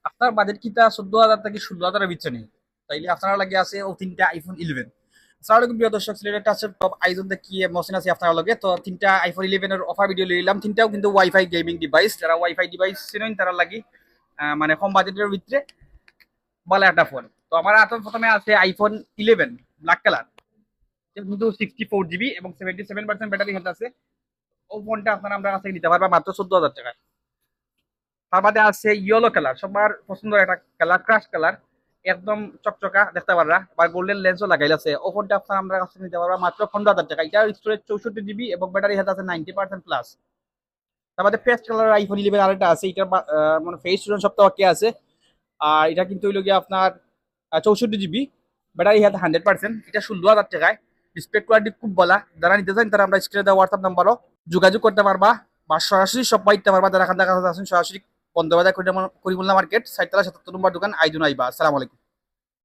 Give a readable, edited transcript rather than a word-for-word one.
আপনার বাজেট কিটা 14,000 থেকে 16,000 ভিতরে নেই, তাইলে আপনারা লাগে আছে ও তিনটা আইফোন 11। আসসালামু আলাইকুম প্রিয় দর্শক, সিলেটের টাচ টপ আইজন কি মহসিন আছি আপনার লগে। তো তিনটা আইফোন 11 এর অফার ভিডিও লইলাম, তিনটাও কিন্তু ওয়াইফাই গেমিং ডিভাইস। যারা ওয়াইফাই ডিভাইস চিনেন তারা লাগি মানে কম বাজেটের ভিতরে ভালো একটা ফোন। তো আমার হাতে প্রথমে আছে আইফোন 11 ব্ল্যাক কালার, কিন্তু 64 জিবি এবং 77% ব্যাটারি হেলথ আছে। ও ফোনটা আপনারা আমরা কাছে নিতে পারবা মাত্র 14,000 টাকায়। তার বাদে আছে ইয়েলো কালার, সবার পছন্দের একটা কালার, ক্রাশ কালার, একদম চকচকা দেখতে পাররা, বা গোল্ডেন লেন্সও লাগাইল আছে। ও ফোনটা আপনার আমরা কাছে নিতে পারবা মাত্র 15,000 টাকা। এটার স্টোরেজ 64 জিবি এবং ব্যাটারি হেলথ আছে 90% প্লাস। তার বাদে পেস্ট কালার আইফোন 11 আরেকটা আছে, এটা মানে ফেস টোন সব তো ওকে আছে। আর এটা কিন্তু হইল গিয়ে আপনার 64 জিবি, ব্যাটারি হেলথ 100%। এটা 16,000 টাকায়। ডিসপ্লে কোয়ালিটি খুব ভালো। যারা নিতে চান তারা আমরা স্ক্রিনে দেওয়া হোয়াটসঅ্যাপ নাম্বারও যোগাযোগ করতে পারবা, বা সরাসরি সব পাইতে পারবা। যারা কাছে আছেন সরাসরি বন্ধ বাজার করিমুল্লা মার্কেট 4তলা 77 নম্বর দোকান আইজুন আইবা। আসসালামু আলাইকুম।